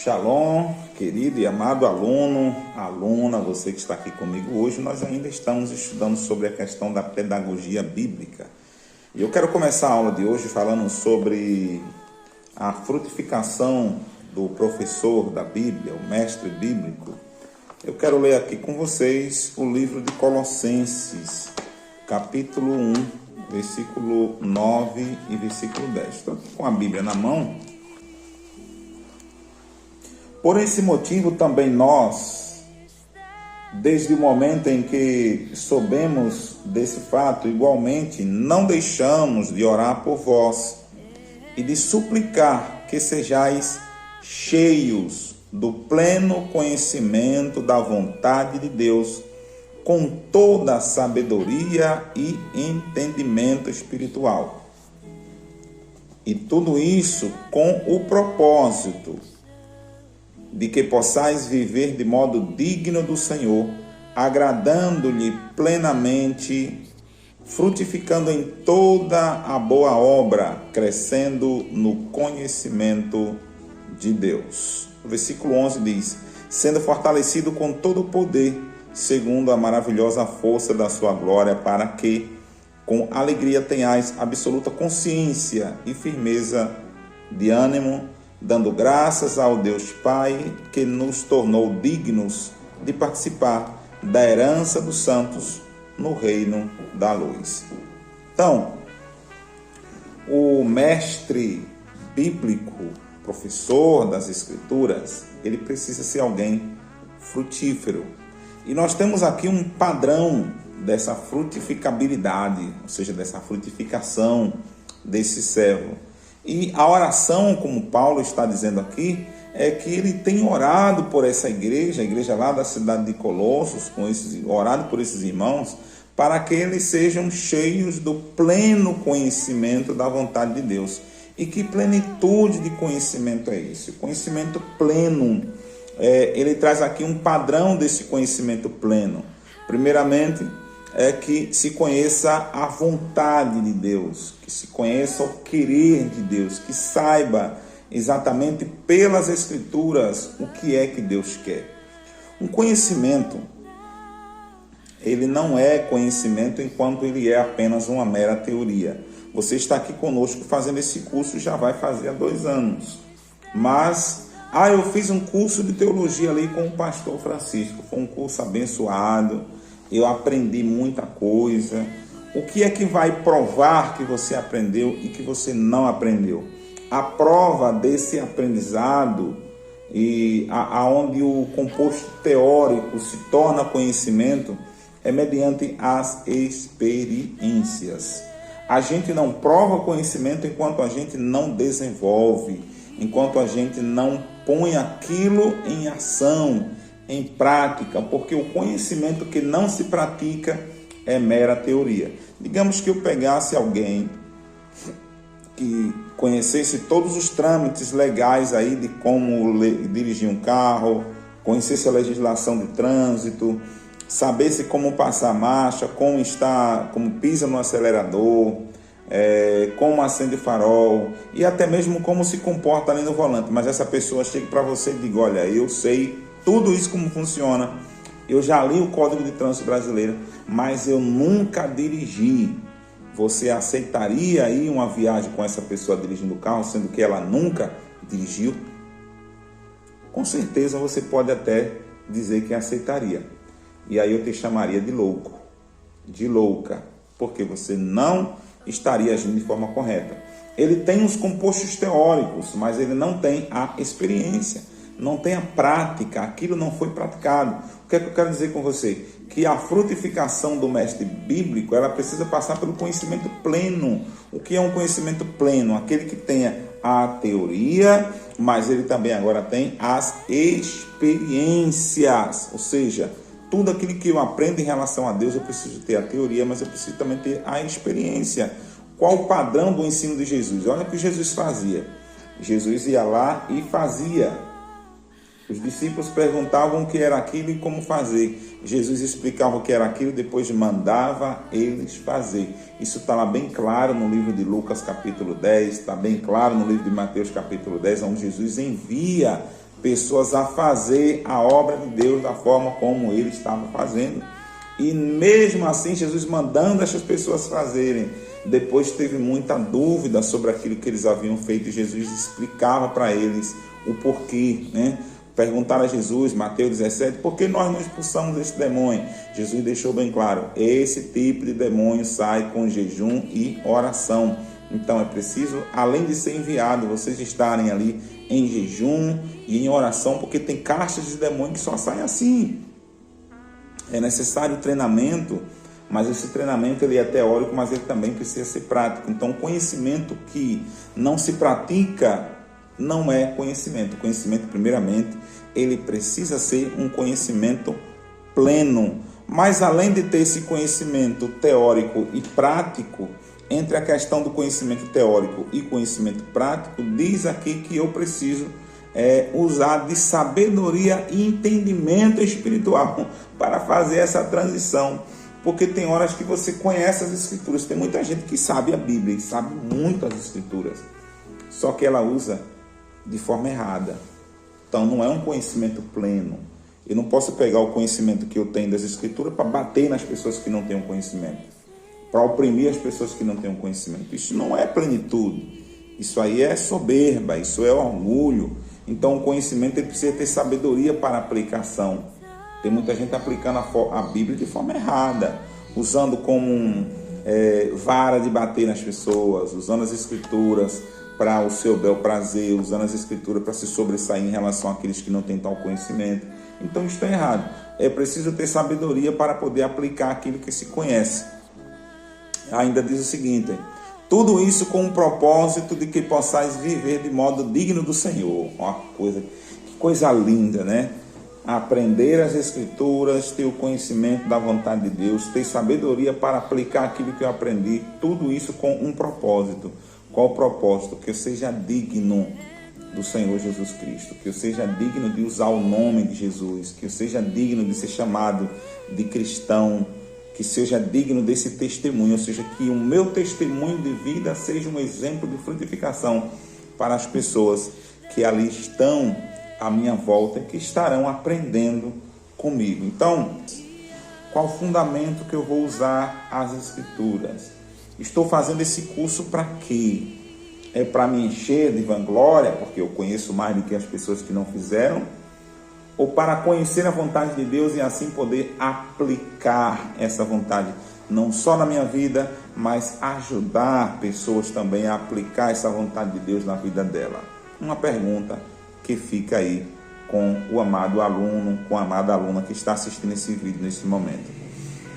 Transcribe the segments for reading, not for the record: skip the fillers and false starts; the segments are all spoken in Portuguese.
Shalom, querido e amado aluno, aluna, você que está aqui comigo hoje. Nós ainda estamos estudando sobre a questão da pedagogia bíblica. E eu quero começar a aula de hoje falando sobre a frutificação do professor da Bíblia, o mestre bíblico. Eu quero ler aqui com vocês o livro de Colossenses, capítulo 1, versículo 9 e versículo 10. Estou aqui com a Bíblia na mão. Por esse motivo também nós, desde o momento em que soubemos desse fato, igualmente não deixamos de orar por vós e de suplicar que sejais cheios do pleno conhecimento da vontade de Deus, com toda a sabedoria e entendimento espiritual. E tudo isso com o propósito de que possais viver de modo digno do Senhor, agradando-lhe plenamente, frutificando em toda a boa obra, crescendo no conhecimento de Deus. O versículo 11 diz: sendo fortalecido com todo o poder, segundo a maravilhosa força da sua glória, para que com alegria tenhais absoluta consciência e firmeza de ânimo, dando graças ao Deus Pai, que nos tornou dignos de participar da herança dos santos no reino da luz. Então, o mestre bíblico, professor das Escrituras, ele precisa ser alguém frutífero. E nós temos aqui um padrão dessa frutificabilidade, ou seja, dessa frutificação desse servo. E a oração, como Paulo está dizendo aqui, é que ele tem orado por essa igreja, a igreja lá da cidade de Colossos, orado por esses irmãos, para que eles sejam cheios do pleno conhecimento da vontade de Deus. E que plenitude de conhecimento é esse? O conhecimento pleno, ele traz aqui um padrão desse conhecimento pleno. Primeiramente, é que se conheça a vontade de Deus, que se conheça o querer de Deus, que saiba exatamente pelas Escrituras o que é que Deus quer. Um conhecimento, ele não é conhecimento enquanto ele é apenas uma mera teoria. Você está aqui conosco fazendo esse curso, já vai fazer há 2 anos. Mas, eu fiz um curso de teologia ali com o pastor Francisco, foi um curso abençoado. Eu aprendi muita coisa. O que é que vai provar que você aprendeu e que você não aprendeu? A prova desse aprendizado e aonde o composto teórico se torna conhecimento é mediante as experiências. A gente não prova conhecimento enquanto a gente não desenvolve, enquanto a gente não põe aquilo em ação, em prática, porque o conhecimento que não se pratica é mera teoria. Digamos que eu pegasse alguém que conhecesse todos os trâmites legais aí de como dirigir um carro, conhecesse a legislação de trânsito, sabesse como passar marcha, como pisa no acelerador, como acende farol e até mesmo como se comporta ali no volante. Mas essa pessoa chega para você e diga: olha, eu sei tudo isso como funciona, eu já li o Código de Trânsito Brasileiro, mas eu nunca dirigi. Você aceitaria aí uma viagem com essa pessoa dirigindo o carro, sendo que ela nunca dirigiu? Com certeza você pode até dizer que aceitaria. E aí eu te chamaria de louco, de louca, porque você não estaria agindo de forma correta. Ele tem os compostos teóricos, mas ele não tem a experiência. Não tem a prática, aquilo não foi praticado. O que é que eu quero dizer com você? Que a frutificação do mestre bíblico, ela precisa passar pelo conhecimento pleno. O que é um conhecimento pleno? Aquele que tenha a teoria, mas ele também agora tem as experiências. Ou seja, tudo aquilo que eu aprendo em relação a Deus, eu preciso ter a teoria, mas eu preciso também ter a experiência. Qual o padrão do ensino de Jesus? Olha o que Jesus fazia. Jesus ia lá e fazia. Os discípulos perguntavam o que era aquilo e como fazer. Jesus explicava o que era aquilo e depois mandava eles fazer. Isso está lá bem claro no livro de Lucas capítulo 10, está bem claro no livro de Mateus capítulo 10, onde Jesus envia pessoas a fazer a obra de Deus da forma como ele estava fazendo. E mesmo assim, Jesus mandando essas pessoas fazerem, depois teve muita dúvida sobre aquilo que eles haviam feito. Jesus explicava para eles o porquê, né? Perguntaram a Jesus, Mateus 17, por que nós não expulsamos esse demônio? Jesus deixou bem claro, esse tipo de demônio sai com jejum e oração. Então é preciso, além de ser enviado, vocês estarem ali em jejum e em oração, porque tem castas de demônio que só saem assim. É necessário treinamento, mas esse treinamento ele é teórico, mas ele também precisa ser prático. Então o conhecimento que não se pratica não é conhecimento. O conhecimento, primeiramente, ele precisa ser um conhecimento pleno. Mas além de ter esse conhecimento teórico e prático, entre a questão do conhecimento teórico e conhecimento prático, diz aqui que eu preciso usar de sabedoria e entendimento espiritual para fazer essa transição. Porque tem horas que você conhece as escrituras. Tem muita gente que sabe a Bíblia e sabe muito as escrituras, só que ela usa de forma errada. Então não é um conhecimento pleno. Eu não posso pegar o conhecimento que eu tenho das escrituras para bater nas pessoas que não têm o conhecimento, para oprimir as pessoas que não têm o conhecimento. Isso não é plenitude. Isso aí é soberba, isso é orgulho. Então o conhecimento ele precisa ter sabedoria para aplicação. Tem muita gente aplicando a Bíblia de forma errada, usando como vara de bater nas pessoas, usando as escrituras para o seu bel prazer, usando as escrituras para se sobressair em relação àqueles que não têm tal conhecimento. Então isso está errado. É preciso ter sabedoria para poder aplicar aquilo que se conhece. Ainda diz o seguinte: tudo isso com o propósito de que possais viver de modo digno do Senhor. Que coisa linda, né? Aprender as escrituras, ter o conhecimento da vontade de Deus, ter sabedoria para aplicar aquilo que eu aprendi, tudo isso com um propósito. Qual o propósito? Que eu seja digno do Senhor Jesus Cristo, que eu seja digno de usar o nome de Jesus, que eu seja digno de ser chamado de cristão, que seja digno desse testemunho, ou seja, que o meu testemunho de vida seja um exemplo de frutificação para as pessoas que ali estão à minha volta e que estarão aprendendo comigo. Então, qual o fundamento que eu vou usar as escrituras? Estou fazendo esse curso para quê? É para me encher de vanglória, porque eu conheço mais do que as pessoas que não fizeram? Ou para conhecer a vontade de Deus e assim poder aplicar essa vontade, não só na minha vida, mas ajudar pessoas também a aplicar essa vontade de Deus na vida dela? Uma pergunta que fica aí com o amado aluno, com a amada aluna que está assistindo esse vídeo nesse momento.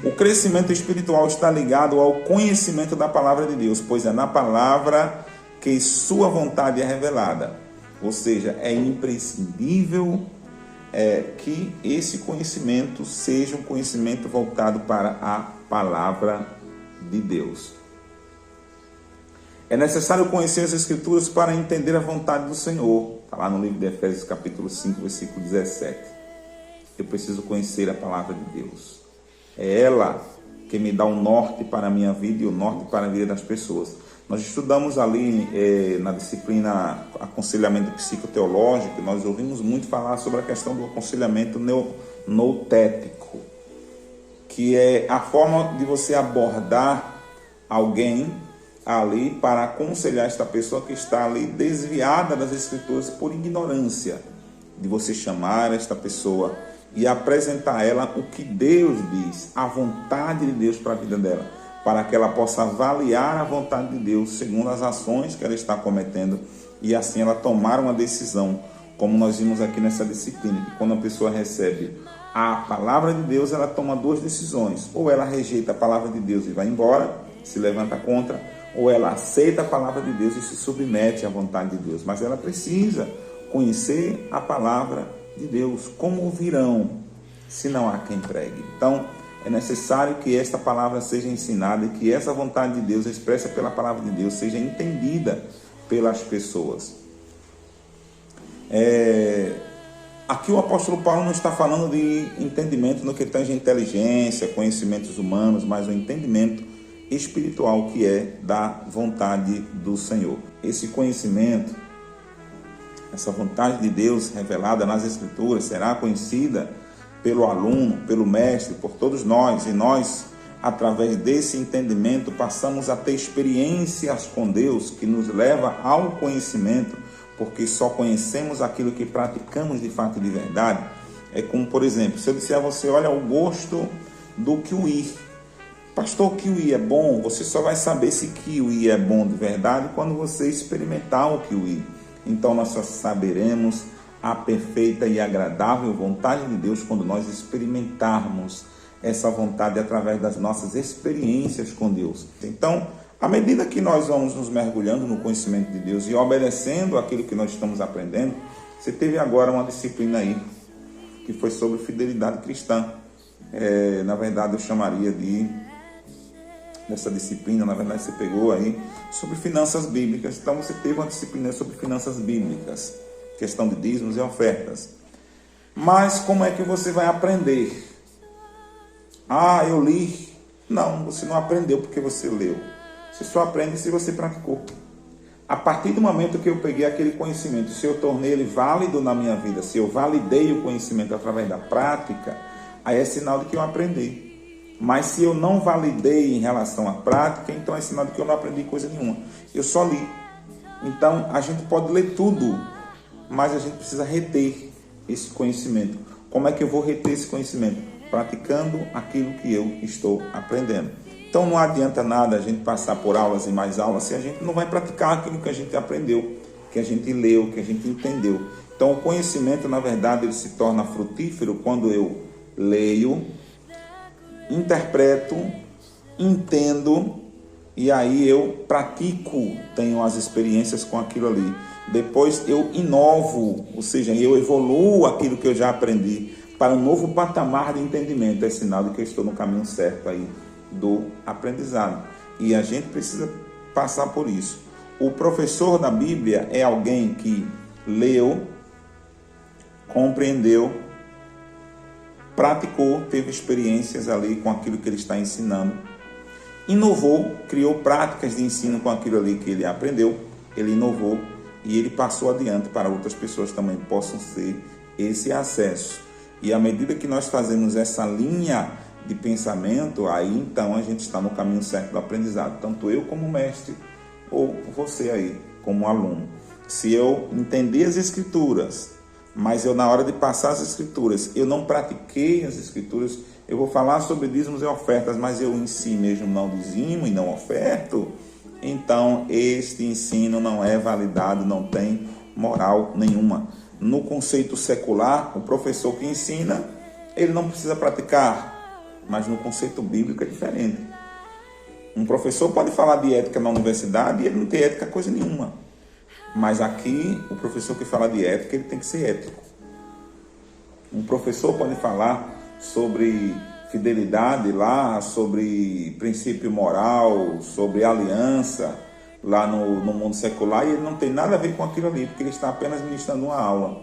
O crescimento espiritual está ligado ao conhecimento da palavra de Deus, pois é na palavra que sua vontade é revelada. Ou seja, é imprescindível que esse conhecimento seja um conhecimento voltado para a palavra de Deus. É necessário conhecer as Escrituras para entender a vontade do Senhor. Está lá no livro de Efésios capítulo 5, versículo 17. Eu preciso conhecer a palavra de Deus. É ela que me dá o norte para a minha vida e o norte para a vida das pessoas. Nós estudamos ali na disciplina aconselhamento psicoteológico, nós ouvimos muito falar sobre a questão do aconselhamento noutético, que é a forma de você abordar alguém ali para aconselhar esta pessoa que está ali desviada das Escrituras por ignorância, de você chamar esta pessoa e apresentar a ela o que Deus diz, a vontade de Deus para a vida dela, para que ela possa avaliar a vontade de Deus segundo as ações que ela está cometendo e assim ela tomar uma decisão, como nós vimos aqui nessa disciplina, que quando a pessoa recebe a palavra de Deus, ela toma duas decisões: ou ela rejeita a palavra de Deus e vai embora, se levanta contra, ou ela aceita a palavra de Deus e se submete à vontade de Deus. Mas ela precisa conhecer a palavra de Deus. Como ouvirão se não há quem pregue? Então é necessário que esta palavra seja ensinada e que essa vontade de Deus, expressa pela palavra de Deus, seja entendida pelas pessoas. Aqui o apóstolo Paulo não está falando de entendimento no que tange a inteligência, conhecimentos humanos, mas o entendimento espiritual que é da vontade do Senhor. Esse conhecimento essa vontade de Deus revelada nas Escrituras será conhecida pelo aluno, pelo mestre, por todos nós, e nós, através desse entendimento, passamos a ter experiências com Deus que nos leva ao conhecimento, porque só conhecemos aquilo que praticamos de fato e de verdade. É como, por exemplo, se eu disser a você, olha o gosto do kiwi. Pastor, kiwi é bom? Você só vai saber se kiwi é bom de verdade quando você experimentar o kiwi. Então nós só saberemos a perfeita e agradável vontade de Deus quando nós experimentarmos essa vontade através das nossas experiências com Deus. Então, à medida que nós vamos nos mergulhando no conhecimento de Deus e obedecendo aquilo que nós estamos aprendendo, você teve agora uma disciplina aí, que foi sobre fidelidade cristã. Na verdade, eu chamaria dessa disciplina, na verdade, você pegou aí, sobre finanças bíblicas. Então, você teve uma disciplina sobre finanças bíblicas, questão de dízimos e ofertas. Mas, como é que você vai aprender? Ah, eu li. Não, você não aprendeu porque você leu. Você só aprende se você praticou. A partir do momento que eu peguei aquele conhecimento, se eu tornei ele válido na minha vida, se eu validei o conhecimento através da prática, aí é sinal de que eu aprendi. Mas se eu não validei em relação à prática, então é sinal de que eu não aprendi coisa nenhuma. Eu só li. Então, a gente pode ler tudo, mas a gente precisa reter esse conhecimento. Como é que eu vou reter esse conhecimento? Praticando aquilo que eu estou aprendendo. Então não adianta nada a gente passar por aulas e mais aulas se a gente não vai praticar aquilo que a gente aprendeu, que a gente leu, que a gente entendeu. Então o conhecimento, na verdade, ele se torna frutífero quando eu leio, interpreto, entendo e aí eu pratico, tenho as experiências com aquilo ali. Depois eu inovo, ou seja, eu evoluo aquilo que eu já aprendi para um novo patamar de entendimento. É sinal de que eu estou no caminho certo aí do aprendizado. E a gente precisa passar por isso. O professor da Bíblia é alguém que leu, compreendeu, praticou, teve experiências ali com aquilo que ele está ensinando, inovou, criou práticas de ensino com aquilo ali que ele aprendeu, ele inovou e ele passou adiante para outras pessoas também possam ter esse acesso. E à medida que nós fazemos essa linha de pensamento, aí então a gente está no caminho certo do aprendizado, tanto eu como mestre ou você aí como aluno. Se eu entender as Escrituras, mas eu na hora de passar as Escrituras, eu não pratiquei as Escrituras, eu vou falar sobre dízimos e ofertas, mas eu em si mesmo não dizimo e não oferto, então este ensino não é validado, não tem moral nenhuma. No conceito secular, o professor que ensina, ele não precisa praticar, mas no conceito bíblico é diferente. Um professor pode falar de ética na universidade e ele não tem ética coisa nenhuma. Mas aqui, o professor que fala de ética, ele tem que ser ético. Um professor pode falar sobre fidelidade lá, sobre princípio moral, sobre aliança lá no mundo secular, e ele não tem nada a ver com aquilo ali, porque ele está apenas ministrando uma aula.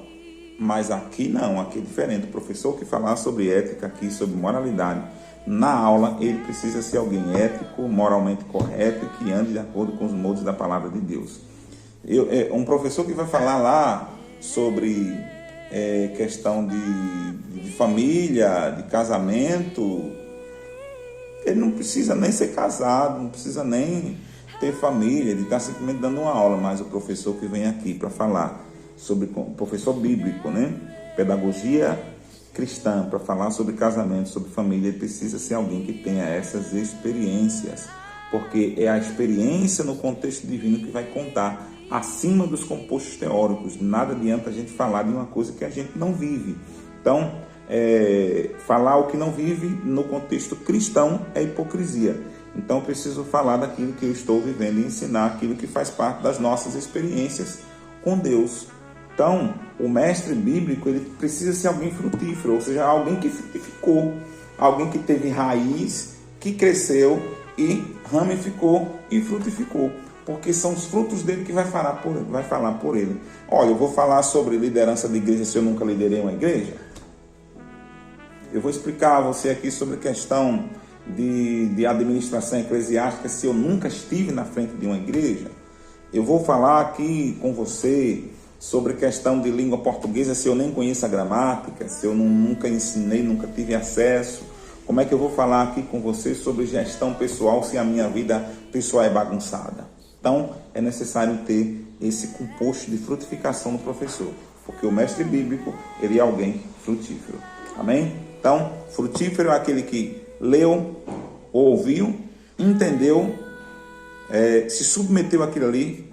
Mas aqui não, aqui é diferente. O professor que falar sobre ética aqui, sobre moralidade, na aula ele precisa ser alguém ético, moralmente correto e que ande de acordo com os modos da palavra de Deus. Um professor que vai falar lá sobre questão de família, de casamento, ele não precisa nem ser casado, não precisa nem ter família, ele está simplesmente dando uma aula. Mas o professor que vem aqui para falar sobre, professor bíblico, né? Pedagogia cristã, para falar sobre casamento, sobre família, ele precisa ser alguém que tenha essas experiências, porque é a experiência no contexto divino que vai contar, acima dos compostos teóricos. Nada adianta a gente falar de uma coisa que a gente não vive. Então, falar o que não vive no contexto cristão é hipocrisia. Então, eu preciso falar daquilo que eu estou vivendo e ensinar aquilo que faz parte das nossas experiências com Deus. Então, o mestre bíblico, ele precisa ser alguém frutífero, ou seja, alguém que frutificou, alguém que teve raiz, que cresceu e ramificou e frutificou, porque são os frutos dele que vai falar por ele. Olha, eu vou falar sobre liderança de igreja se eu nunca liderei uma igreja. Eu vou explicar a você aqui sobre a questão de administração eclesiástica se eu nunca estive na frente de uma igreja. Eu vou falar aqui com você sobre questão de língua portuguesa se eu nem conheço a gramática, se eu nunca ensinei, nunca tive acesso? Como é que eu vou falar aqui com você sobre gestão pessoal se a minha vida pessoal é bagunçada? Então, é necessário ter esse composto de frutificação do professor, porque o mestre bíblico, ele é alguém frutífero. Amém? Então, frutífero é aquele que leu, ouviu, entendeu, se submeteu àquilo ali,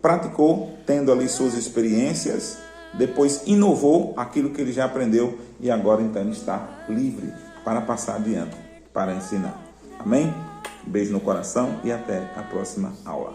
praticou, tendo ali suas experiências, depois inovou aquilo que ele já aprendeu e agora então ele está livre para passar adiante, para ensinar. Amém? Beijo no coração e até a próxima aula.